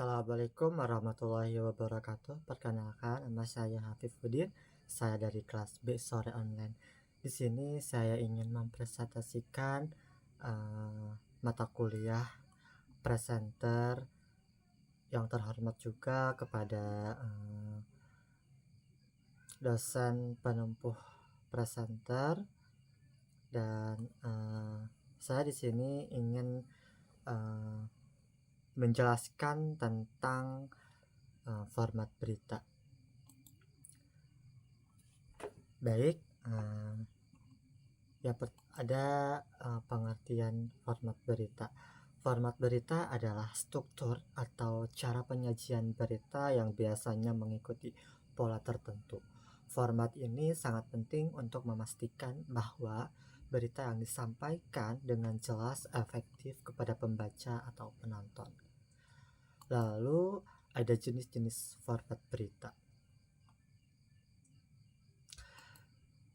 Assalamualaikum warahmatullahi wabarakatuh. Perkenalkan, nama saya Hafifuddin. Saya dari kelas B Sore Online. Di sini saya ingin mempresentasikan mata kuliah presenter yang terhormat juga kepada dosen penempuh presenter, dan saya di sini ingin menjelaskan tentang format berita. Baik, ada pengertian format berita. Format berita adalah struktur atau cara penyajian berita yang biasanya mengikuti pola tertentu. Format ini sangat penting untuk memastikan bahwa berita yang disampaikan dengan jelas efektif kepada pembaca atau penonton. Lalu ada jenis-jenis format berita,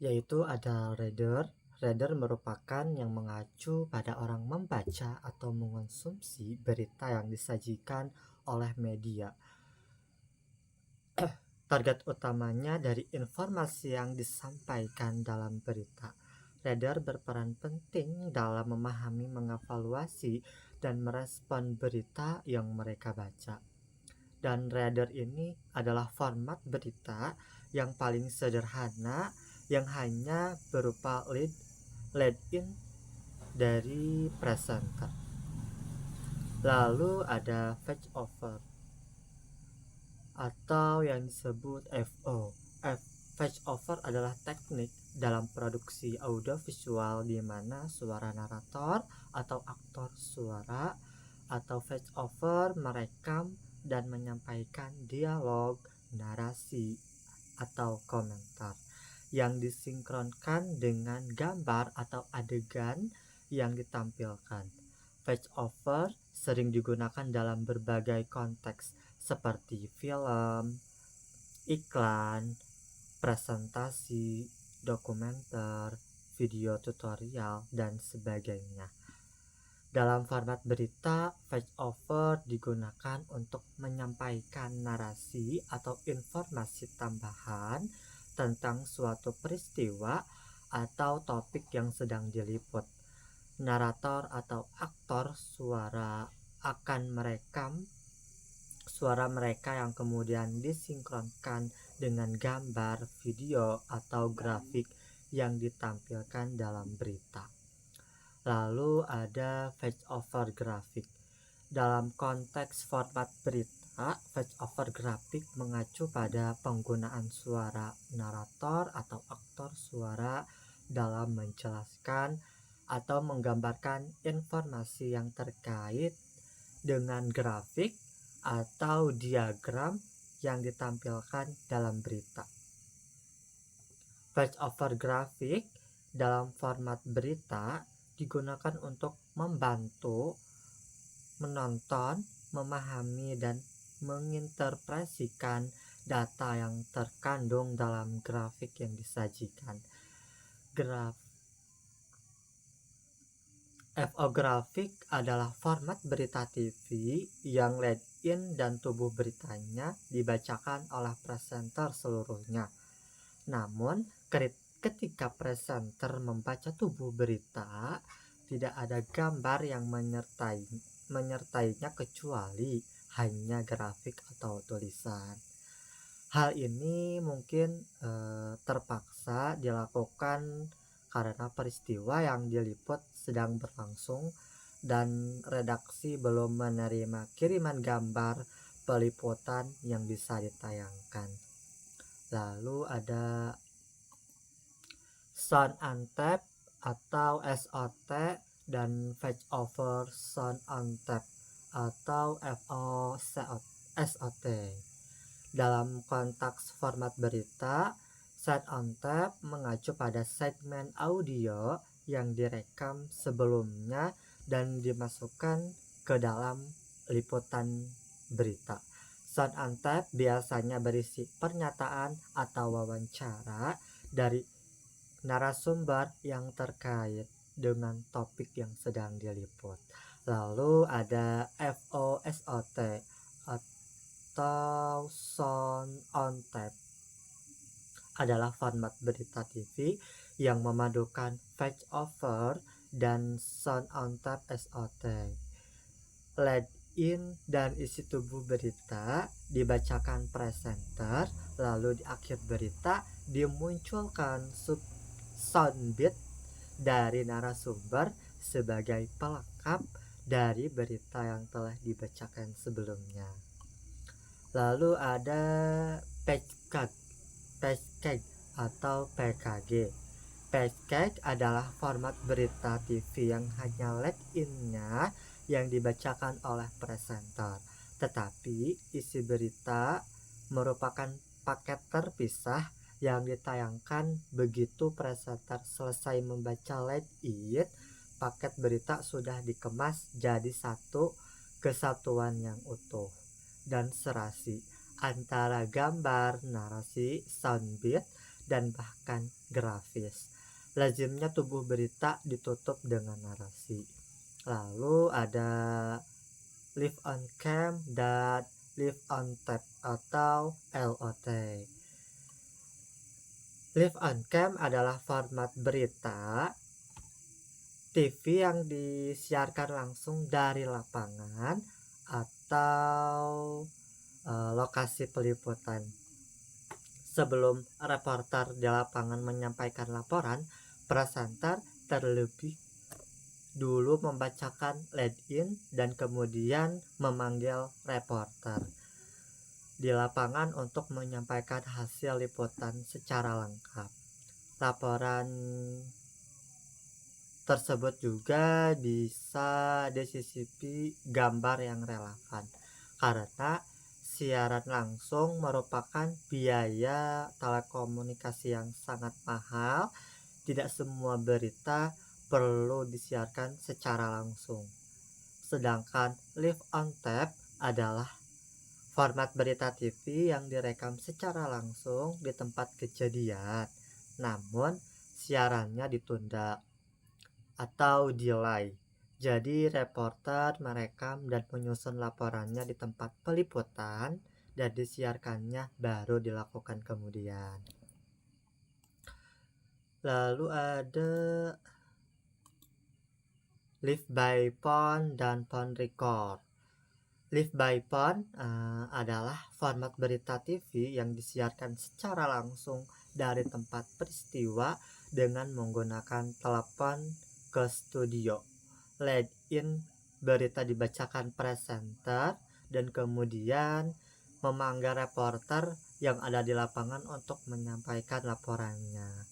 yaitu ada reader. Reader merupakan yang mengacu pada orang membaca atau mengonsumsi berita yang disajikan oleh media. Target utamanya dari informasi yang disampaikan dalam berita. Reader berperan penting dalam memahami, mengevaluasi, dan merespon berita yang mereka baca. Dan reader ini adalah format berita yang paling sederhana, yang hanya berupa lead-in dari presenter. Lalu ada fetch over atau yang disebut FO. Fetch over adalah teknik dalam produksi audiovisual di mana suara narator atau aktor suara atau fetch over merekam dan menyampaikan dialog, narasi, atau komentar yang disinkronkan dengan gambar atau adegan yang ditampilkan. Fetch over sering digunakan dalam berbagai konteks seperti film, iklan, presentasi, dokumenter, video tutorial, dan sebagainya. Dalam format berita, fetch over digunakan untuk menyampaikan narasi atau informasi tambahan tentang suatu peristiwa atau topik yang sedang diliput. Narator atau aktor suara akan merekam suara mereka yang kemudian disinkronkan dengan gambar, video, atau grafik yang ditampilkan dalam berita. Lalu ada fetch over grafik. Dalam konteks format berita, fetch over grafik mengacu pada penggunaan suara narator atau aktor suara dalam menjelaskan atau menggambarkan informasi yang terkait dengan grafik atau diagram yang ditampilkan dalam berita. Fetch over grafik dalam format berita digunakan untuk membantu menonton, memahami, dan menginterpretasikan data yang terkandung dalam grafik yang disajikan. FO grafik adalah format berita TV yang lead-in dan tubuh beritanya dibacakan oleh presenter seluruhnya. Namun, ketika presenter membaca tubuh berita, tidak ada gambar yang menyertainya kecuali hanya grafik atau tulisan. Hal ini mungkin terpaksa dilakukan karena peristiwa yang diliput sedang berlangsung dan redaksi belum menerima kiriman gambar peliputan yang bisa ditayangkan. Lalu ada sound on tape atau SOT dan fetch over sound on tape atau SOT. Dalam konteks format berita, sound on tape mengacu pada segmen audio yang direkam sebelumnya dan dimasukkan ke dalam liputan berita. Sound on tape biasanya berisi pernyataan atau wawancara dari narasumber yang terkait dengan topik yang sedang diliput. Lalu ada FOSOT format berita TV yang memadukan voice over dan sound on tap SOT. Lead in dan isi tubuh berita dibacakan presenter, lalu di akhir berita dimunculkan soundbite dari narasumber sebagai pelengkap dari berita yang telah dibacakan sebelumnya. Lalu ada package atau PKG. Package adalah format berita TV yang hanya lead in-nya yang dibacakan oleh presenter, tetapi isi berita merupakan paket terpisah yang ditayangkan begitu presenter selesai membaca lead in. Paket berita sudah dikemas jadi satu kesatuan yang utuh dan serasi antara gambar, narasi, soundbite, dan bahkan grafis. Lazimnya tubuh berita ditutup dengan narasi. Lalu ada live on cam dan live on tape atau LOT. Live on cam adalah format berita TV yang disiarkan langsung dari lapangan atau lokasi peliputan. Sebelum reporter di lapangan menyampaikan laporan, presenter terlebih dulu membacakan lead in dan kemudian memanggil reporter di lapangan untuk menyampaikan hasil liputan secara lengkap. Laporan tersebut juga bisa disisipi gambar yang relevan karena siaran langsung merupakan biaya telekomunikasi yang sangat mahal. Tidak semua berita perlu disiarkan secara langsung. Sedangkan live on tape adalah format berita TV yang direkam secara langsung di tempat kejadian, namun siarannya ditunda atau delay. Jadi reporter merekam dan menyusun laporannya di tempat peliputan dan disiarkannya baru dilakukan kemudian. Lalu ada live by phone dan phone record. Live by phone adalah format berita TV yang disiarkan secara langsung dari tempat peristiwa dengan menggunakan telepon ke studio. Lead in berita dibacakan presenter dan kemudian memanggil reporter yang ada di lapangan untuk menyampaikan laporannya.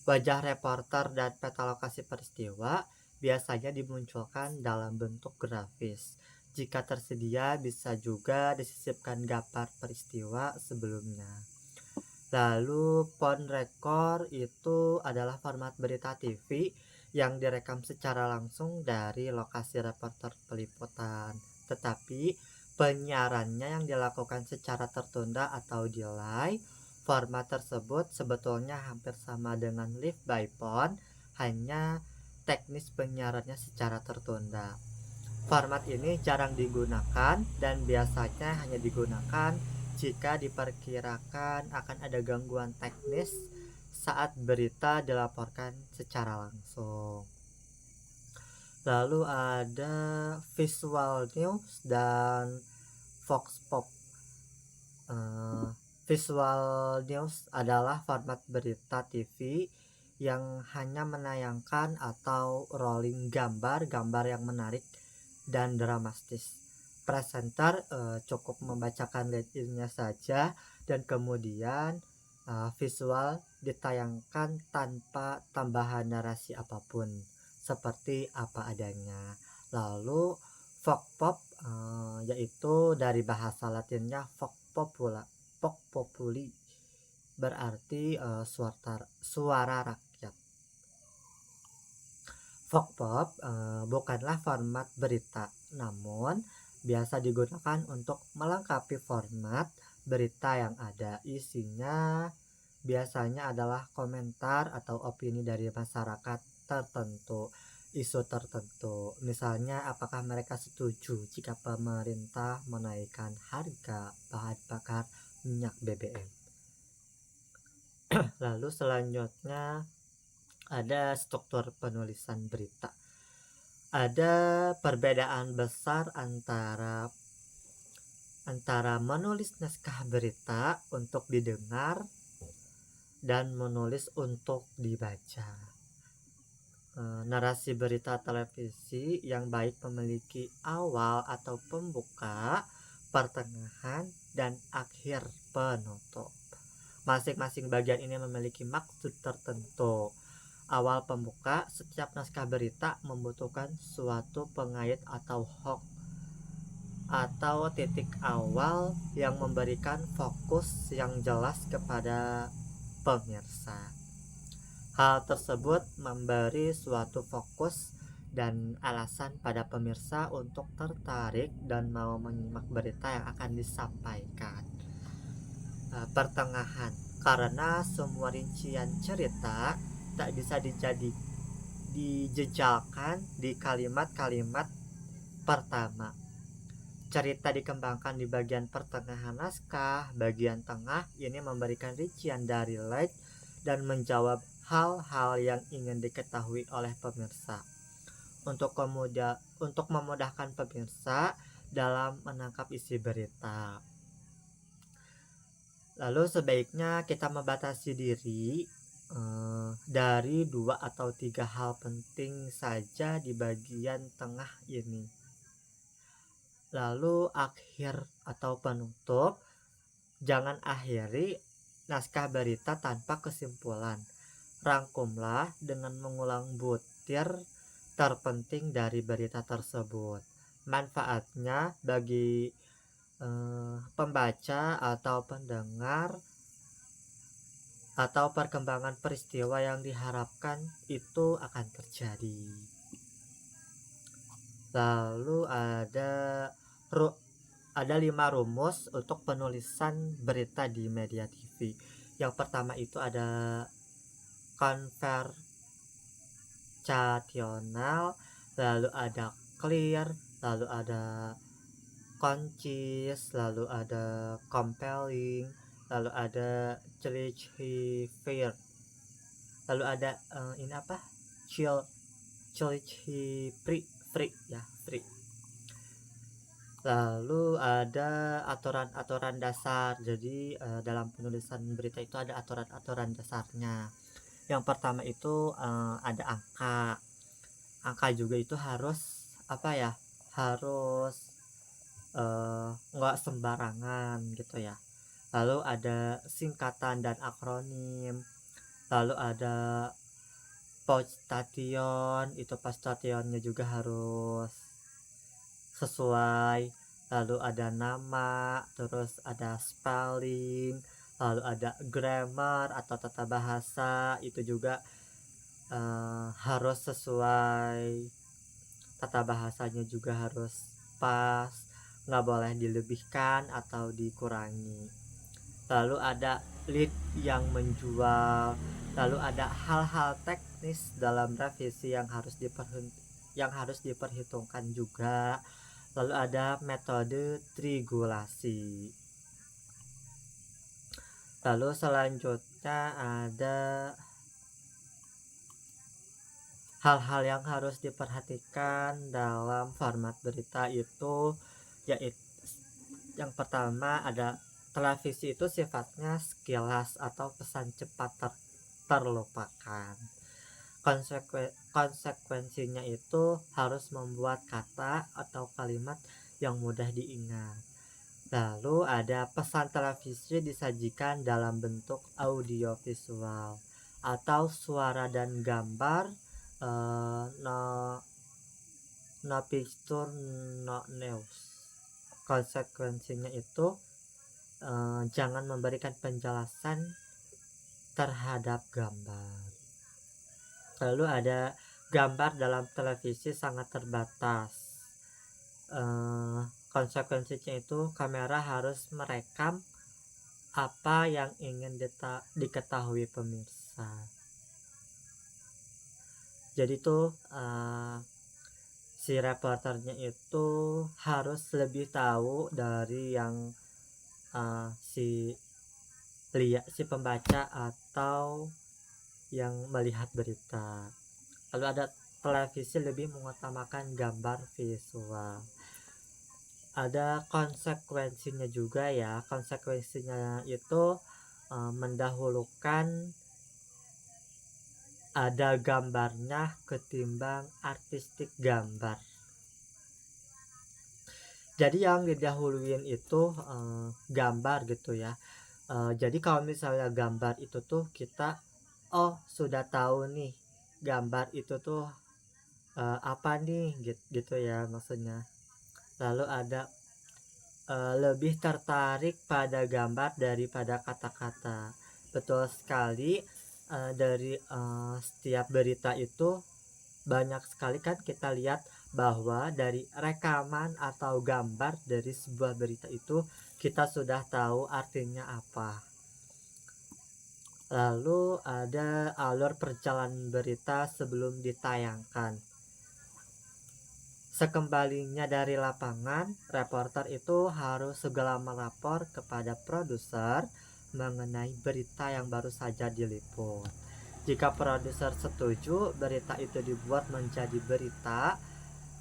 Wajah reporter dan peta lokasi peristiwa biasanya dimunculkan dalam bentuk grafis. Jika tersedia, bisa juga disisipkan gambar peristiwa sebelumnya. Lalu phone record itu adalah format berita TV yang direkam secara langsung dari lokasi reporter peliputan, tetapi penyiarannya yang dilakukan secara tertunda atau delay. Format tersebut sebetulnya hampir sama dengan live by phone, hanya teknis penyiarannya secara tertunda. Format ini jarang digunakan dan biasanya hanya digunakan jika diperkirakan akan ada gangguan teknis saat berita dilaporkan secara langsung. Lalu ada visual news dan vox pop. Visual news adalah format berita TV yang hanya menayangkan atau rolling gambar-gambar yang menarik dan dramatis. Presenter cukup membacakan lead in-nya saja dan kemudian visual ditayangkan tanpa tambahan narasi apapun, seperti apa adanya. Lalu vox pop yaitu dari bahasa Latinnya vox populi berarti suara rakyat. Vox pop bukanlah format berita, namun biasa digunakan untuk melengkapi format berita yang ada. Isinya biasanya adalah komentar atau opini dari masyarakat tertentu, isu tertentu. Misalnya, apakah mereka setuju jika pemerintah menaikkan harga bahan bakar minyak BBM? Lalu selanjutnya ada struktur penulisan berita. Ada perbedaan besar antara menulis naskah berita untuk didengar dan menulis untuk dibaca. Narasi berita televisi yang baik memiliki awal atau pembuka, pertengahan, dan akhir penutup. Masing-masing bagian ini memiliki maksud tertentu. Awal pembuka, setiap naskah berita membutuhkan suatu pengait atau hook atau titik awal yang memberikan fokus yang jelas kepada pemirsa. Hal tersebut memberi suatu fokus dan alasan pada pemirsa untuk tertarik dan mau menyimak berita yang akan disampaikan. Pertengahan, karena semua rincian cerita tak bisa dijejalkan di kalimat-kalimat pertama. Cerita dikembangkan di bagian pertengahan naskah. Bagian tengah ini memberikan rincian dari lead dan menjawab hal-hal yang ingin diketahui oleh pemirsa. Untuk memudahkan pemirsa dalam menangkap isi berita. Lalu sebaiknya kita membatasi diri dari 2 atau 3 hal penting saja di bagian tengah ini. Lalu akhir atau penutup, jangan akhiri naskah berita tanpa kesimpulan. Rangkumlah dengan mengulang butir terpenting dari berita tersebut. Manfaatnya bagi pembaca atau pendengar atau perkembangan peristiwa yang diharapkan itu akan terjadi. Lalu ada 5 rumus untuk penulisan berita di media TV. Yang pertama itu ada konversasional, lalu ada clear, lalu ada concise, lalu ada compelling, lalu ada fair, lalu ada ini apa? Free ya, free. Lalu ada aturan-aturan dasar. Jadi dalam penulisan berita itu ada aturan-aturan dasarnya. Yang pertama itu ada angka. Angka juga itu harus harus nggak sembarangan gitu ya. Lalu ada singkatan dan akronim. Lalu ada punctation, itu punctationnya juga harus sesuai. Lalu ada nama, terus ada spelling, lalu ada grammar atau tata bahasa, itu juga harus sesuai. Tata bahasanya juga harus pas, nggak boleh dilebihkan atau dikurangi. Lalu ada lead yang menjual. Lalu ada hal-hal teknis dalam revisi yang harus diperhitungkan juga. Lalu ada metode triangulasi. Lalu selanjutnya ada hal-hal yang harus diperhatikan dalam format berita itu, yaitu yang pertama ada televisi itu sifatnya sekilas atau pesan cepat terlupakan. Konsekuensinya itu harus membuat kata atau kalimat yang mudah diingat. Lalu ada pesan televisi disajikan dalam bentuk audiovisual atau suara dan gambar, no picture no news. Konsekuensinya itu jangan memberikan penjelasan terhadap gambar. Lalu ada gambar dalam televisi sangat terbatas. Konsekuensinya itu kamera harus merekam apa yang ingin diketahui pemirsa. Jadi tuh si reporternya itu harus lebih tahu dari yang si lihat si pembaca atau yang melihat berita. Lalu ada televisi lebih mengutamakan gambar visual. Ada konsekuensinya juga ya. Konsekuensinya itu mendahulukan ada gambarnya ketimbang artistik gambar. Jadi yang didahuluin itu gambar gitu ya. Jadi kalau misalnya gambar itu tuh kita sudah tahu nih gambar itu tuh apa nih gitu ya maksudnya. Lalu ada lebih tertarik pada gambar daripada kata-kata. Betul sekali, dari setiap berita itu banyak sekali kan kita lihat bahwa dari rekaman atau gambar dari sebuah berita itu kita sudah tahu artinya apa. Lalu ada alur perjalanan berita sebelum ditayangkan. Sekembalinya dari lapangan, reporter itu harus segera melapor kepada produser mengenai berita yang baru saja diliput. Jika produser setuju berita itu dibuat menjadi berita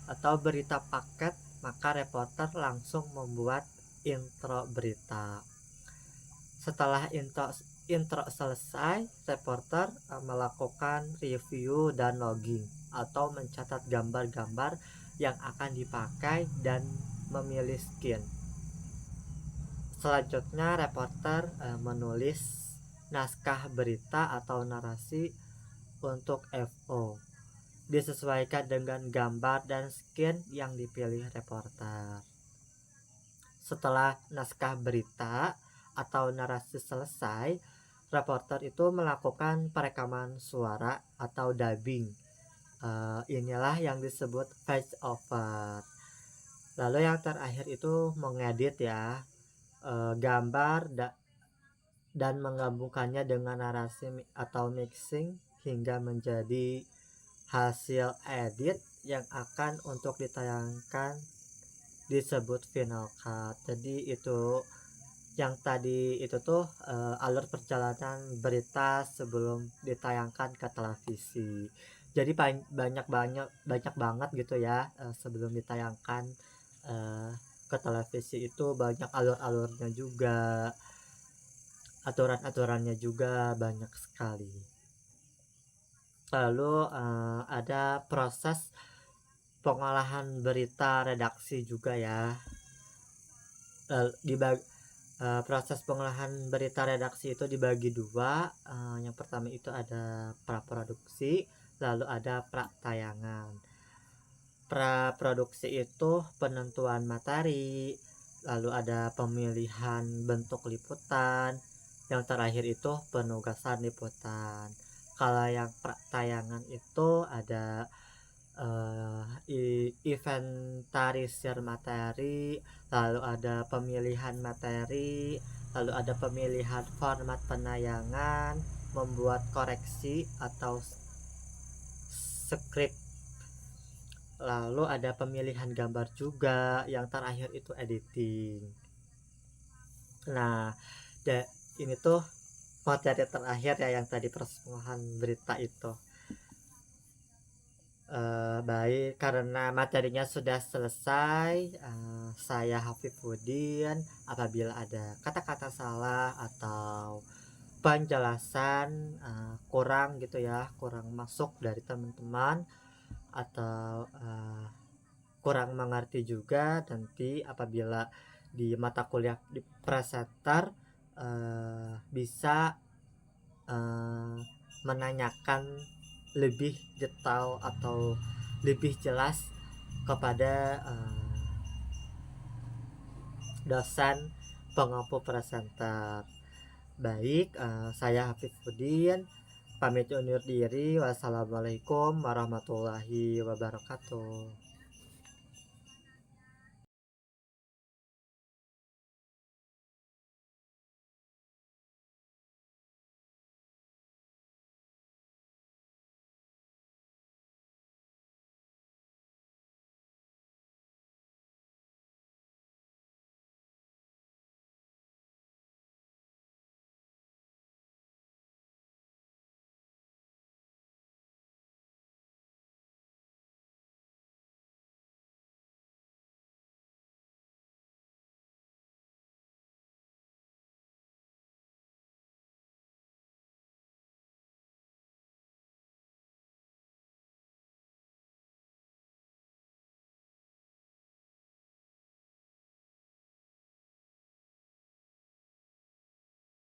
atau berita paket, maka reporter langsung membuat intro berita. Setelah intro selesai, reporter melakukan review dan logging atau mencatat gambar-gambar yang akan dipakai dan memilih skin. Selanjutnya reporter menulis naskah berita atau narasi untuk FO, disesuaikan dengan gambar dan skin yang dipilih reporter. Setelah naskah berita atau narasi selesai, reporter itu melakukan perekaman suara atau dubbing. Inilah yang disebut voice over. Lalu yang terakhir itu mengedit ya, gambar dan menggabungkannya dengan narasi atau mixing hingga menjadi hasil edit yang akan untuk ditayangkan disebut final cut. Jadi itu yang tadi itu tuh alur perjalanan berita sebelum ditayangkan ke televisi. Jadi banyak banget gitu ya, sebelum ditayangkan ke televisi itu banyak alur-alurnya juga, aturan-aturannya juga banyak sekali. Lalu ada proses pengolahan berita redaksi juga ya. Proses pengolahan berita redaksi itu dibagi dua. Yang pertama itu ada praproduksi, lalu ada pratayangan. Praproduksi itu penentuan materi, lalu ada pemilihan bentuk liputan, yang terakhir itu penugasan liputan. Kalau yang pratayangan itu ada inventarisir materi, lalu ada pemilihan materi, lalu ada pemilihan format penayangan, membuat koreksi atau skrip, lalu ada pemilihan gambar juga, yang terakhir itu editing. Nah, ini tuh materi terakhir ya yang tadi persembahan berita itu. Baik, karena materinya sudah selesai, saya Hafifuddin. Apabila ada kata-kata salah atau penjelasan kurang gitu ya, kurang masuk dari teman-teman, atau kurang mengerti juga, nanti apabila di mata kuliah di presenter bisa menanyakan lebih detail atau lebih jelas kepada dosen pengampu presenter. Baik, saya Hafifuddin pamit undur diri. Wassalamualaikum warahmatullahi wabarakatuh.